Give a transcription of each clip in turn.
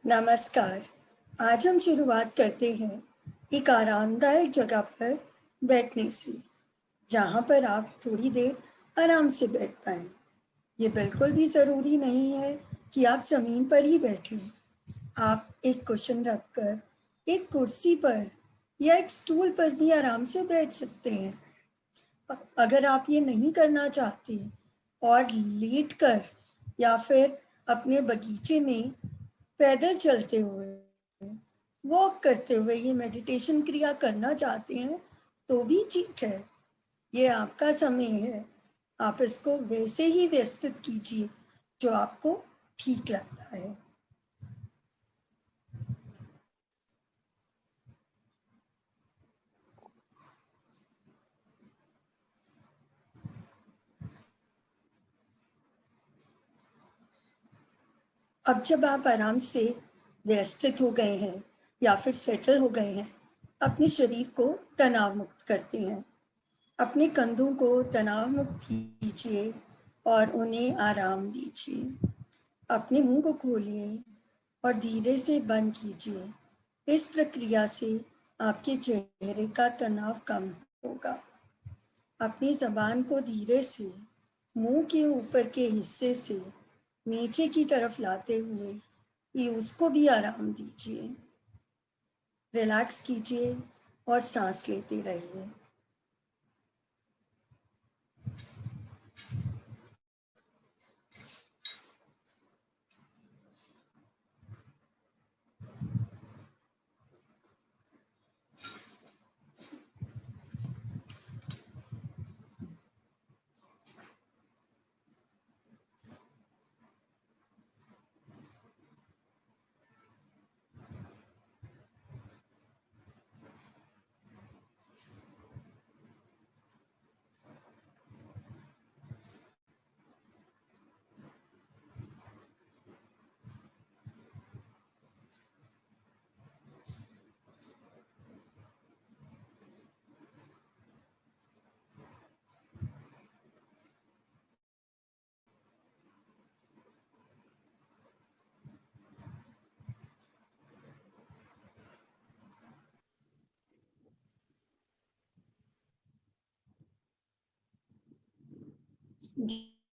नमस्कार। आज हम शुरुआत करते हैं एक आरामदायक जगह पर बैठने से, जहाँ पर आप थोड़ी देर आराम से बैठ पाएँ। ये बिल्कुल भी ज़रूरी नहीं है कि आप ज़मीन पर ही बैठें। आप एक कुशन रखकर, एक कुर्सी पर या एक स्टूल पर भी आराम से बैठ सकते हैं। अगर आप ये नहीं करना चाहते और लेटकर या फिर अपने बगीचे में पैदल चलते हुए, वॉक करते हुए ये मेडिटेशन क्रिया करना चाहते हैं, तो भी ठीक है। ये आपका समय है। आप इसको वैसे ही व्यवस्थित कीजिए, जो आपको ठीक लगता है। अब जब आप आराम से व्यवस्थित हो गए हैं या फिर सेटल हो गए हैं, अपने शरीर को तनाव मुक्त करते हैं। अपने कंधों को तनाव मुक्त कीजिए और उन्हें आराम दीजिए। अपने मुंह को खोलिए और धीरे से बंद कीजिए। इस प्रक्रिया से आपके चेहरे का तनाव कम होगा। अपनी जबान को धीरे से मुंह के ऊपर के हिस्से से नीचे की तरफ लाते हुए ये उसको भी आराम दीजिए। रिलैक्स कीजिए और सांस लेते रहिए।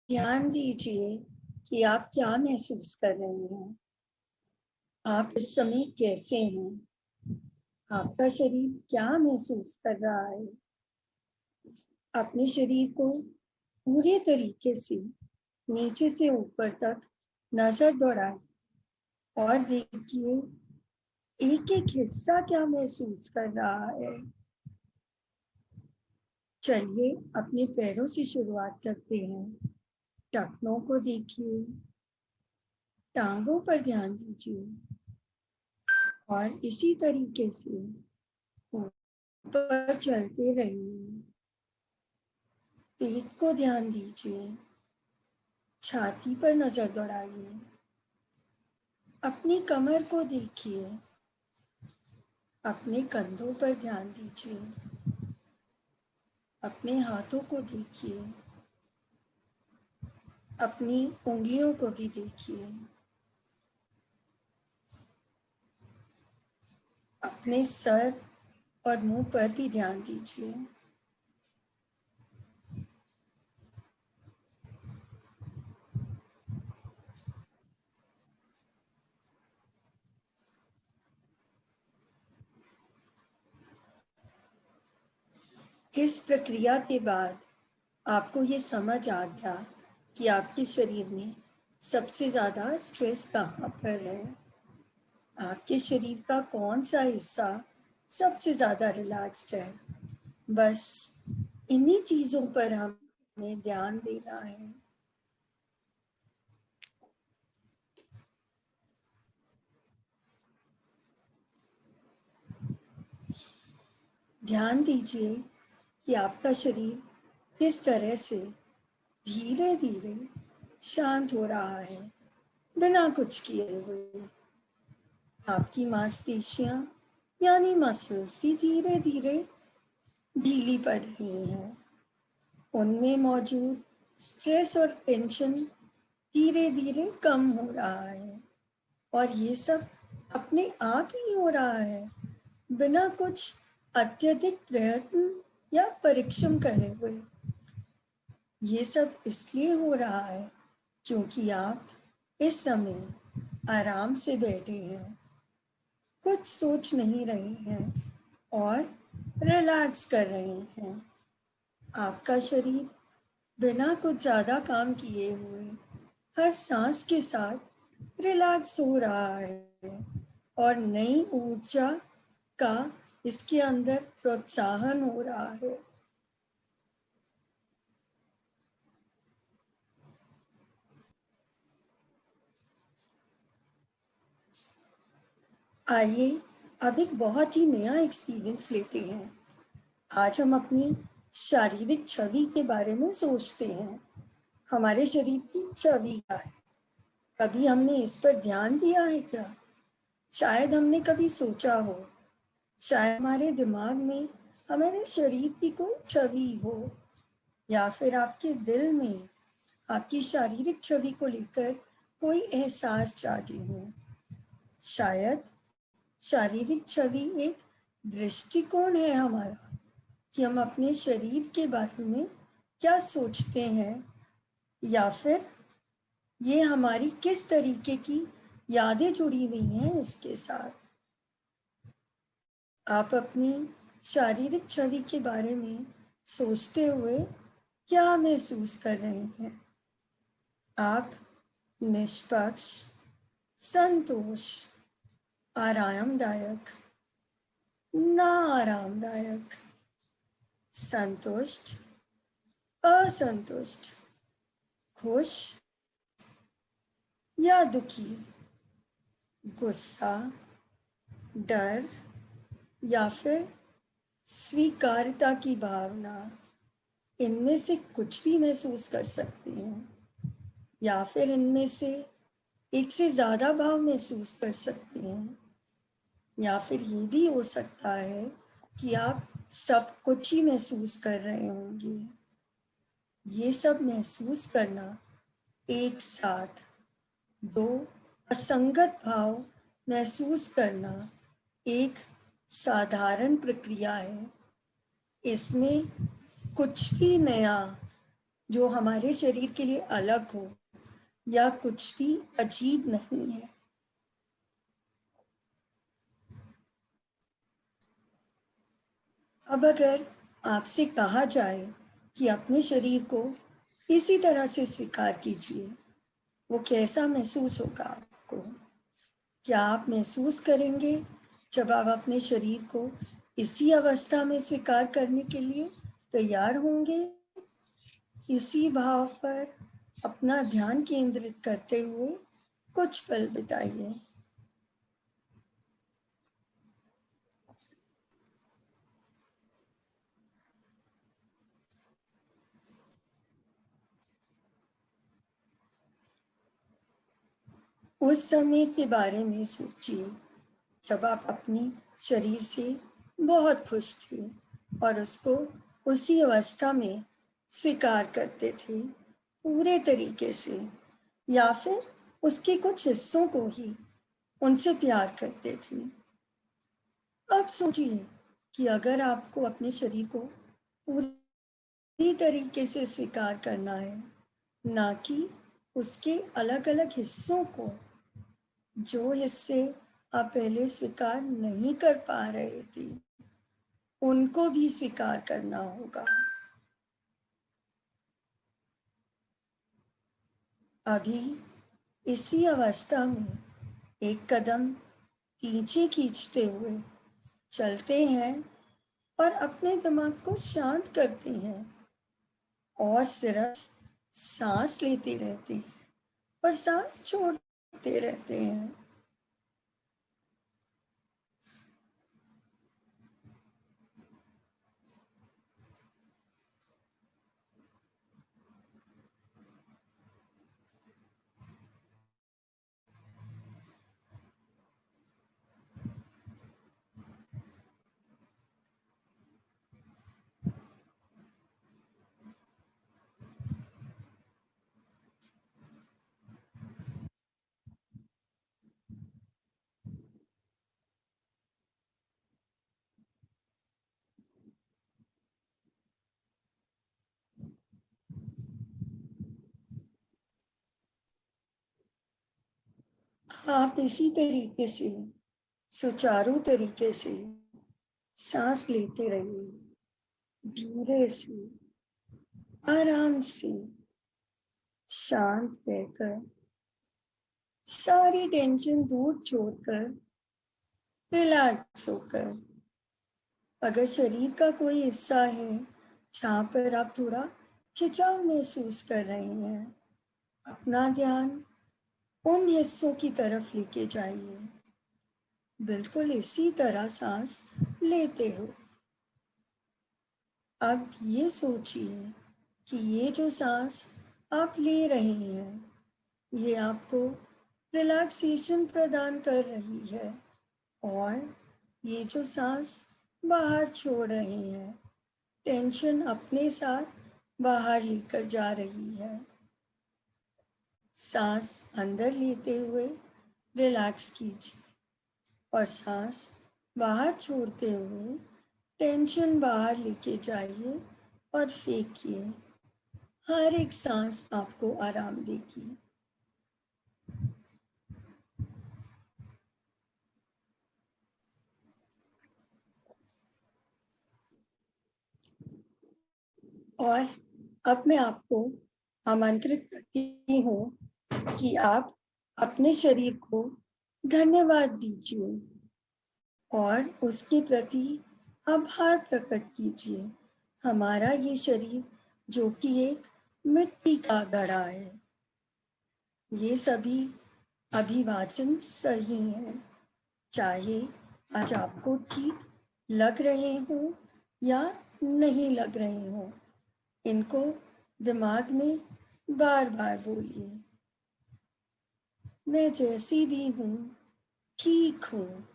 ध्यान दीजिए कि आप क्या महसूस कर रहे हैं। आप इस समय कैसे हैं? आपका शरीर क्या महसूस कर रहा है? अपने शरीर को पूरे तरीके से नीचे से ऊपर तक नजर दौड़ाएं और देखिए एक एक हिस्सा क्या महसूस कर रहा है। चलिए अपने पैरों से शुरुआत करते हैं। टखनों को देखिए, टांगों पर ध्यान दीजिए और इसी तरीके से ऊपर चलते रहिए। पेट को ध्यान दीजिए, छाती पर नजर दौड़ाइए, अपनी कमर को देखिए, अपने कंधों पर ध्यान दीजिए, अपने हाथों को देखिए, अपनी उंगलियों को भी देखिए, अपने सर और मुंह पर भी ध्यान दीजिए। इस प्रक्रिया के बाद आपको ये समझ आ गया कि आपके शरीर में सबसे ज़्यादा स्ट्रेस कहाँ पर है। आपके शरीर का कौन सा हिस्सा सबसे ज़्यादा रिलैक्स्ड है। बस इन्हीं चीज़ों पर हमें ध्यान देना है। ध्यान दीजिए कि आपका शरीर किस तरह से धीरे धीरे शांत हो रहा है, बिना कुछ किए हुए। आपकी मांसपेशियां यानी मसल्स भी धीरे धीरे ढीली पड़ रही हैं। उनमें मौजूद स्ट्रेस और टेंशन धीरे धीरे कम हो रहा है और ये सब अपने आप ही हो रहा है, बिना कुछ अत्यधिक प्रयत्न या परिश्रम करे हुए। ये सब इसलिए हो रहा है क्योंकि आप इस समय आराम से बैठे हैं, कुछ सोच नहीं रहे हैं और रिलैक्स कर रहे हैं। आपका शरीर बिना कुछ ज़्यादा काम किए हुए हर सांस के साथ रिलैक्स हो रहा है और नई ऊर्जा का इसके अंदर प्रोत्साहन हो रहा है। आइए अब एक बहुत ही नया एक्सपीरियंस लेते हैं। आज हम अपनी शारीरिक छवि के बारे में सोचते हैं। हमारे शरीर की छवि क्या है? कभी हमने इस पर ध्यान दिया है क्या? शायद हमने कभी सोचा हो, शायद हमारे दिमाग में हमारे शरीर की कोई छवि हो, या फिर आपके दिल में आपकी शारीरिक छवि को लेकर कोई एहसास जागे हो। शायद शारीरिक छवि एक दृष्टिकोण है हमारा कि हम अपने शरीर के बारे में क्या सोचते हैं, या फिर ये हमारी किस तरीके की यादें जुड़ी हुई हैं इसके साथ। आप अपनी शारीरिक छवि के बारे में सोचते हुए क्या महसूस कर रहे हैं? आप निष्पक्ष, संतोष, आरामदायक, ना आरामदायक, संतुष्ट, असंतुष्ट, खुश या दुखी, गुस्सा, डर या फिर स्वीकार्यता की भावना, इनमें से कुछ भी महसूस कर सकते हैं, या फिर इनमें से एक से ज़्यादा भाव महसूस कर सकते हैं, या फिर ये भी हो सकता है कि आप सब कुछ ही महसूस कर रहे होंगे। ये सब महसूस करना एक साथ, दो असंगत भाव महसूस करना एक साधारण प्रक्रिया है। इसमें कुछ भी नया जो हमारे शरीर के लिए अलग हो या कुछ भी अजीब नहीं है। अब अगर आपसे कहा जाए कि अपने शरीर को इसी तरह से स्वीकार कीजिए, वो कैसा महसूस होगा आपको? क्या आप महसूस करेंगे जब आप अपने शरीर को इसी अवस्था में स्वीकार करने के लिए तैयार होंगे? इसी भाव पर अपना ध्यान केंद्रित करते हुए कुछ पल बिताइए। उस समय के बारे में सोचिए जब आप अपनी शरीर से बहुत खुश थे और उसको उसी अवस्था में स्वीकार करते थे पूरे तरीके से, या फिर उसके कुछ हिस्सों को ही उनसे प्यार करते थे। अब सोचिए कि अगर आपको अपने शरीर को पूरी तरीके से स्वीकार करना है, ना कि उसके अलग अलग हिस्सों को, जो हिस्से आप पहले स्वीकार नहीं कर पा रहे थे, उनको भी स्वीकार करना होगा। अभी इसी अवस्था में एक कदम पीछे खींचते हुए चलते हैं और अपने दिमाग को शांत करते हैं और सिर्फ सांस लेते रहते हैं और सांस छोड़ते रहते हैं। आप इसी तरीके से सुचारू तरीके से सांस लेते रहिए, धीरे से, आराम से, शांत रहकर, सारी टेंशन दूर छोड़कर, रिलैक्स होकर। अगर शरीर का कोई हिस्सा है जहाँ पर आप थोड़ा खिंचाव महसूस कर रहे हैं, अपना ध्यान उन हिस्सों की तरफ लेके जाइए, बिल्कुल इसी तरह सांस लेते हो। अब ये सोचिए कि ये जो सांस आप ले रहे हैं, ये आपको रिलैक्सेशन प्रदान कर रही है, और ये जो सांस बाहर छोड़ रहे हैं, टेंशन अपने साथ बाहर लेकर जा रही है। सांस अंदर लेते हुए रिलैक्स कीजिए, और सांस बाहर छोड़ते हुए टेंशन बाहर लेके जाइए और फेंकिए। हर एक सांस आपको आराम देगी। और अब मैं आपको आमंत्रित करती हूँ कि आप अपने शरीर को धन्यवाद दीजिए और उसके प्रति आभार प्रकट कीजिए। हमारा ये शरीर जो कि एक मिट्टी का घड़ा है, ये सभी अभिवाचन सही हैं, चाहे आज आपको ठीक लग रहे हों या नहीं लग रहे हों। इनको दिमाग में बार बार बोलिए। मैं जैसी भी हूँ ठीक हूँ,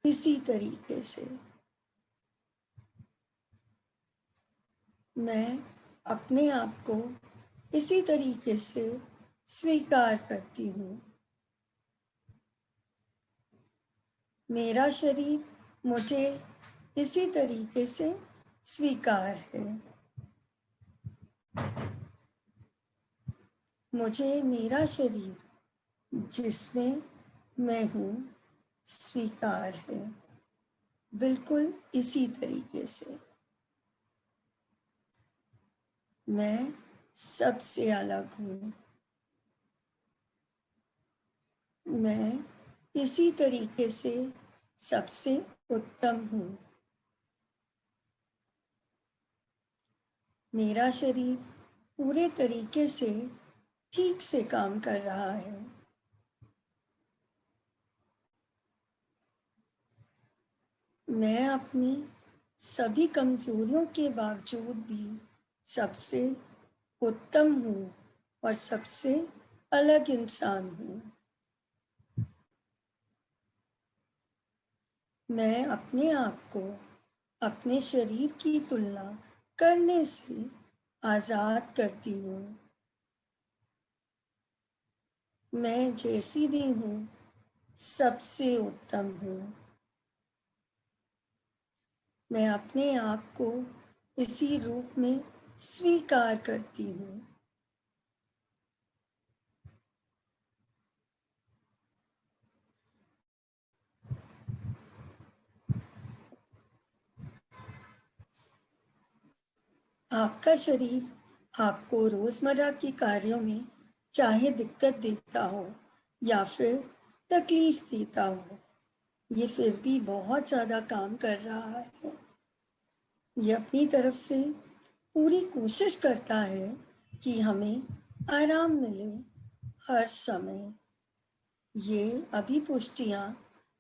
इसी तरीके से। मैं अपने आप को इसी तरीके से स्वीकार करती हूँ। मेरा शरीर मुझे इसी तरीके से स्वीकार है। मुझे मेरा शरीर जिसमें मैं हूँ स्वीकार है, बिल्कुल इसी तरीके से। मैं सबसे अलग हूँ। मैं इसी तरीके से सबसे उत्तम हूँ। मेरा शरीर पूरे तरीके से ठीक से काम कर रहा है। मैं अपनी सभी कमजोरियों के बावजूद भी सबसे उत्तम हूँ और सबसे अलग इंसान हूँ। मैं अपने आप को अपने शरीर की तुलना करने से आज़ाद करती हूँ। मैं जैसी भी हूँ सबसे उत्तम हूँ। मैं अपने आप को इसी रूप में स्वीकार करती हूँ। आपका शरीर आपको रोजमर्रा के कार्यों में चाहे दिक्कत देता हो या फिर तकलीफ देता हो, ये फिर भी बहुत ज़्यादा काम कर रहा है। ये अपनी तरफ से पूरी कोशिश करता है कि हमें आराम मिले हर समय। ये अभी पुष्टियाँ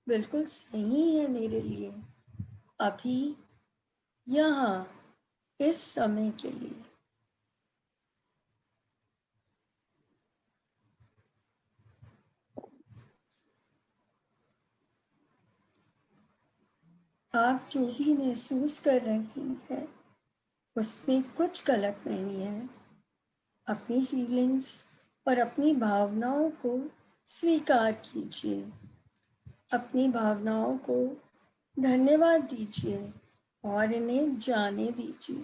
बिल्कुल सही है मेरे लिए, अभी यहाँ इस समय के लिए। आप जो भी महसूस कर रही हैं उसमें कुछ गलत नहीं है। अपनी फीलिंग्स और अपनी भावनाओं को स्वीकार कीजिए। अपनी भावनाओं को धन्यवाद दीजिए और इन्हें जाने दीजिए।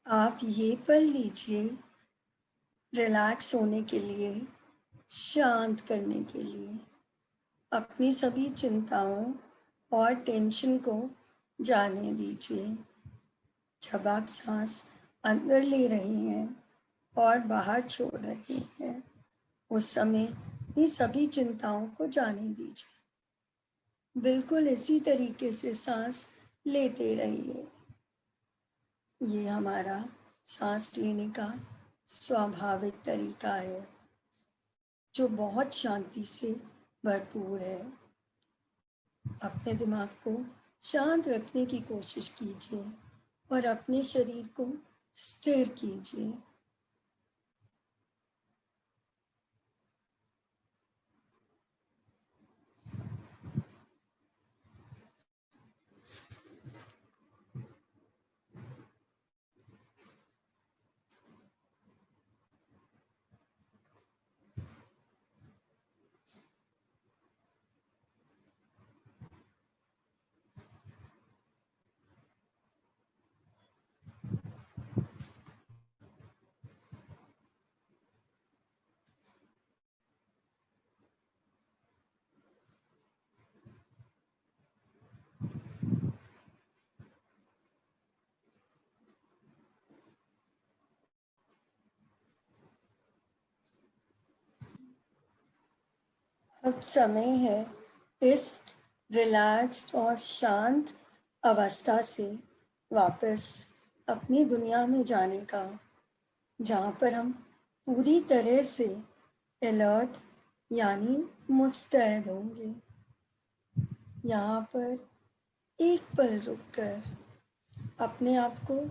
आप ये पल लीजिए रिलैक्स होने के लिए, शांत करने के लिए। अपनी सभी चिंताओं और टेंशन को जाने दीजिए। जब आप सांस अंदर ले रही हैं और बाहर छोड़ रही हैं, उस समय ये सभी चिंताओं को जाने दीजिए। बिल्कुल इसी तरीके से सांस लेते रहिए। ये हमारा सांस लेने का स्वाभाविक तरीका है, जो बहुत शांति से भरपूर है। अपने दिमाग को शांत रखने की कोशिश कीजिए और अपने शरीर को स्थिर कीजिए। अब समय है इस रिलैक्स्ड और शांत अवस्था से वापस अपनी दुनिया में जाने का, जहाँ पर हम पूरी तरह से अलर्ट यानी मुस्तैद होंगे। यहाँ पर एक पल रुककर अपने आप को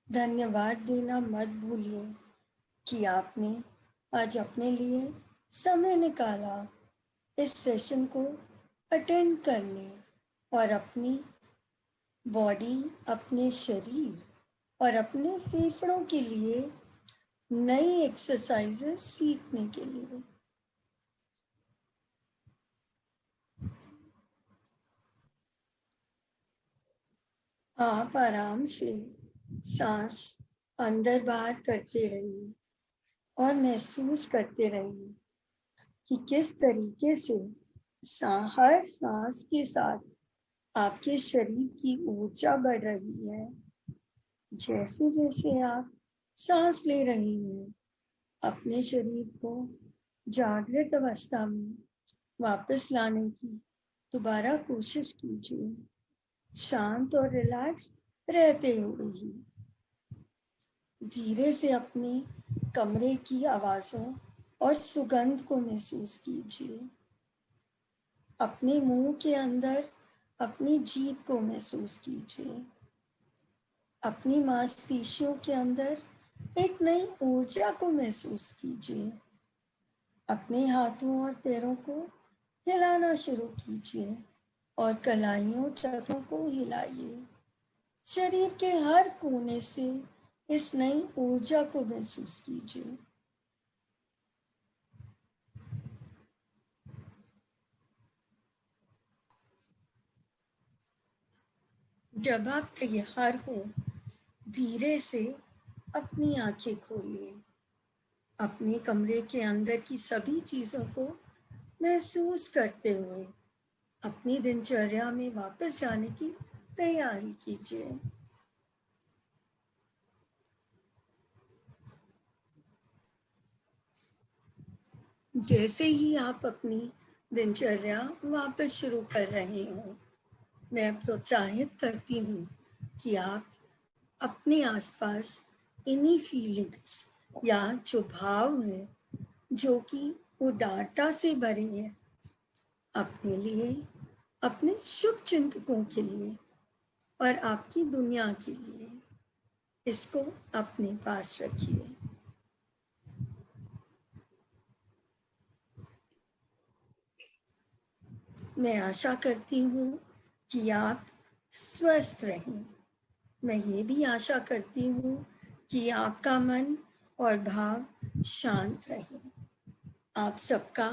धन्यवाद देना मत भूलिए कि आपने आज अपने लिए समय निकाला इस सेशन को अटेंड करने और अपनी बॉडी, अपने शरीर और अपने फेफड़ों के लिए नई एक्सरसाइजेस सीखने के लिए। आप आराम से सांस अंदर बाहर करते रहिए और महसूस करते रहिए कि किस तरीके से हर सांस के साथ आपके शरीर की ऊर्जा बढ़ रही है। जैसे जैसे आप सांस ले रही हैं, अपने शरीर को जागृत अवस्था में वापस लाने की दोबारा कोशिश कीजिए, शांत और रिलैक्स रहते हुए ही। धीरे से अपने कमरे की आवाज़ों और सुगंध को महसूस कीजिए। अपने मुंह के अंदर अपनी जीभ को महसूस कीजिए। अपनी मांसपेशियों के अंदर एक नई ऊर्जा को महसूस कीजिए। अपने हाथों और पैरों को हिलाना शुरू कीजिए और कलाइयों टखनों को हिलाइए। शरीर के हर कोने से इस नई ऊर्जा को महसूस कीजिए। जब आप तैयार हो, धीरे से अपनी आंखें खोलिए। अपने कमरे के अंदर की सभी चीजों को महसूस करते हुए अपनी दिनचर्या में वापस जाने की तैयारी कीजिए। जैसे ही आप अपनी दिनचर्या वापस शुरू कर रहे हो, मैं प्रोत्साहित करती हूँ कि आप अपने आसपास इन्हीं फीलिंग्स या जो भाव है, जो कि उदारता से भरे हैं, अपने लिए, अपने शुभ चिंतकों के लिए और आपकी दुनिया के लिए, इसको अपने पास रखिए। मैं आशा करती हूँ कि आप स्वस्थ रहें। मैं ये भी आशा करती हूँ कि आपका मन और भाव शांत रहे। आप सबका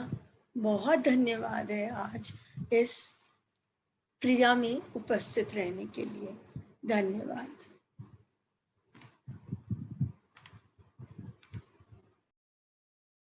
बहुत धन्यवाद है आज इस क्रिया में उपस्थित रहने के लिए। धन्यवाद।